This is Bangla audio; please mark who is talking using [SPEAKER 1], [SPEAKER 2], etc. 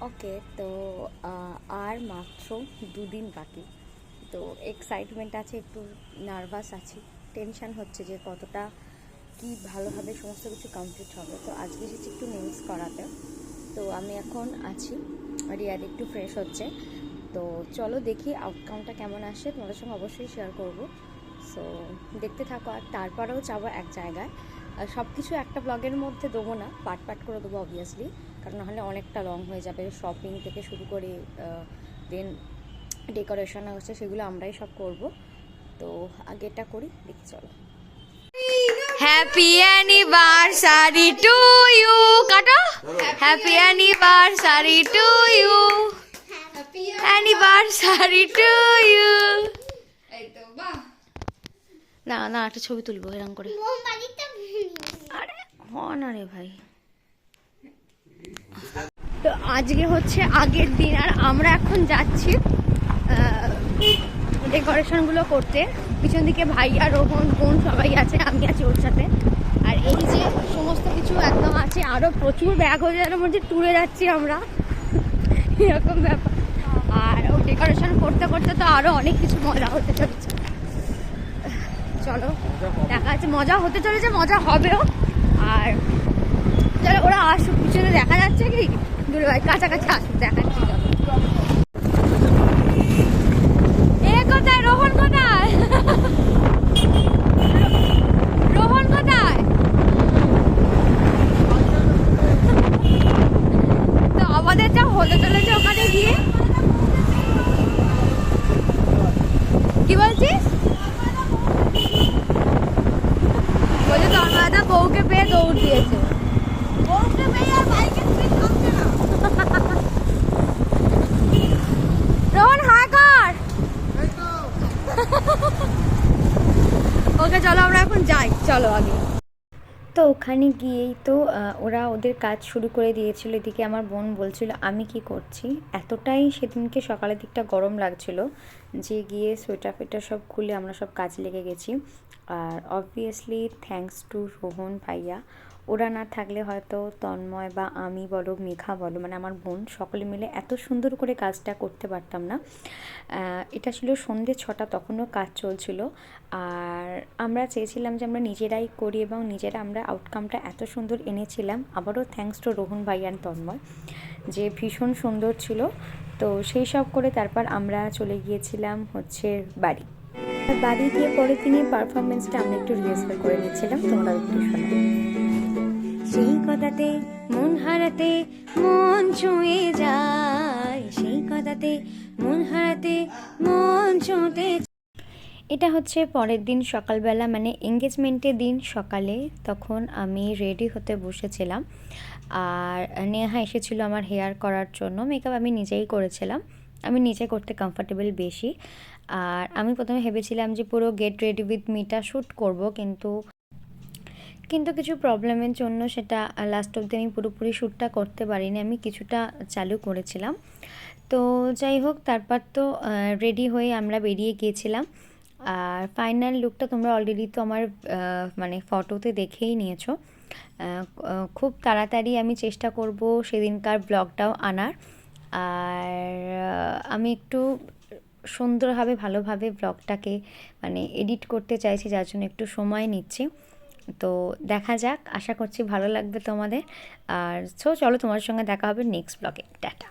[SPEAKER 1] ওকে, তো আর মাত্র 2 দিন বাকি। তো এক্সাইটমেন্ট আছে, একটু নার্ভাস আছি, টেনশান হচ্ছে যে কতটা কি ভালোভাবে সমস্ত কিছু কমপ্লিট হবে। তো আজকে এসেছি একটু নেলস করাতে। তো আমি এখন আছি, রিয়াদ একটু ফ্রেশ হচ্ছে। তো চলো দেখি আউটকামটা কেমন আসে, তোমাদের সঙ্গে অবশ্যই শেয়ার করব। সো দেখতে থাকো। আর তারপরেও যাবো এক জায়গায়, সব কিছু একটা ব্লগের মধ্যে দেবো না, পার্ট পার্ট করে দেবো অবভিয়াসলি, কারণ নাহলে অনেকটা লং হয়ে যাবে। শপিং থেকে শুরু করে দেন ডেকোরেশন হচ্ছে, সেগুলো আমরাই সব করব। তো আগে এটা করি, দেখি চলো।
[SPEAKER 2] হ্যাপি অ্যানিভার্সারি টু ইউ, কাটো। Happy anniversary to you, anniversary to you. না না, একটা ছবি তুলবো এরকম করে। আরে না রে ভাই।
[SPEAKER 1] তো আজকে হচ্ছে আগের দিন, আর আমরা এখন যাচ্ছি ডেকোরেশনগুলো করতে। পিছন দিকে ভাইয়া, রোহন, বোন সবাই আছে, আমি আছি ওর সাথে। আর এই যে সমস্ত কিছু একদম আছে, আরও প্রচুর ব্যাগ হয়ে যাওয়ার মধ্যে ট্যুরে যাচ্ছি আমরা, এরকম ব্যাপার। আর ও ডেকোরেশন করতে করতে তো আরও অনেক কিছু মজা হতে চলেছে। চলো দেখা যাচ্ছে, মজা হতে চলেছে, মজা হবেও। আর চলো ওরা আসুক, পিছনে দেখা যাচ্ছে কি দুলে ভাই, কাছাকাছি আসুক, দেখাচ্ছি।
[SPEAKER 2] কোথায় রোহন, কোথায় রোহন, কোথায়? তো আমাদের যা হতে চলেছে ওখানে গিয়ে। কি বলছিস? বলে তন্ময়দা বউকে পেয়ে দৌড় দিয়েছে। বউকে পেয়ে আর বাইকে স্পিড কমছে না। রোহন হাই কর। ওকে চলো আমরা এখন যাই, চলো আগে।
[SPEAKER 1] তো ওখানে গিয়েই তো ওরা ওদের কাজ শুরু করে দিয়েছিল। এদিকে আমার বোন বলছিল আমি কি করছি, এতটাই সেদিনকে সকালের দিকটা গরম লাগছিল যে গিয়ে সোয়েটার ফেটার সব খুলে আমরা সব কাজ লেগে গেছি। আর অবভিয়াসলি থ্যাঙ্কস টু রোহন ভাইয়া, ওরা না থাকলে হয়তো তন্ময় বা আমি বলো, মেঘা বলো, মানে আমার বোন, সকলে মিলে এত সুন্দর করে কাজটা করতে পারতাম না। এটা ছিল সন্ধ্যে 6টা, তখনও কাজ চলছিল। আর আমরা চেয়েছিলাম যে আমরা নিজেরাই করি এবং নিজেরা আমরা আউটকামটা এত সুন্দর এনেছিলাম। আবারও থ্যাঙ্কস টু রোহন ভাই অ্যান্ড তন্ময়, যে ভীষণ সুন্দর ছিল। তো সেই সব করে তারপর আমরা চলে গিয়েছিলাম হচ্ছে বাড়ি। বাড়ি গিয়ে পরের দিনই পারফরমেন্সটা আমরা একটু রিহার্সাল করে নিচ্ছিলাম, তোমরা একটু শোনো। সেই কথাতে মন হারাতে মন ছুঁয়ে যায়, সেই কথাতে মন হারাতে মন ছুঁতে। এটা হচ্ছে পরের দিন সকালবেলা, মানে এঙ্গেজমেন্টের দিন সকালে। তখন আমি রেডি হতে বসেছিলাম, আর নেহা এসেছিলো আমার হেয়ার করার জন্য। মেকআপ আমি নিজেই করেছিলাম, আমি নিজে করতে কমফর্টেবল বেশি। আর আমি প্রথমে ভেবেছিলাম যে পুরো গেট রেডি উইথ মিটা শ্যুট করব, কিন্তু কিছু প্রবলেমের জন্য সেটা লাস্ট অবধি আমি পুরোপুরি শ্যুটটা করতে পারিনি, আমি কিছুটা চালু করেছিলাম। তো যাই হোক, তারপর তো রেডি হয়ে আমরা বেরিয়ে গিয়েছিলাম। আর ফাইনাল লুকটা তোমরা অলরেডি তো আমার মানে ফটোতে দেখেই নিয়েছো। খুব তাড়াতাড়ি আমি চেষ্টা করব সেদিনকার ব্লগটাও আনার। আর আমি একটু সুন্দরভাবে ভালোভাবে ব্লগটাকে মানে এডিট করতে চাইছি, যার জন্য একটু সময় নিচ্ছি। তো দেখা যাক, আশা করছি ভালো লাগবে তোমাদের। আর চলো তোমার সঙ্গে দেখা হবে নেক্সট ব্লগে। টাটা।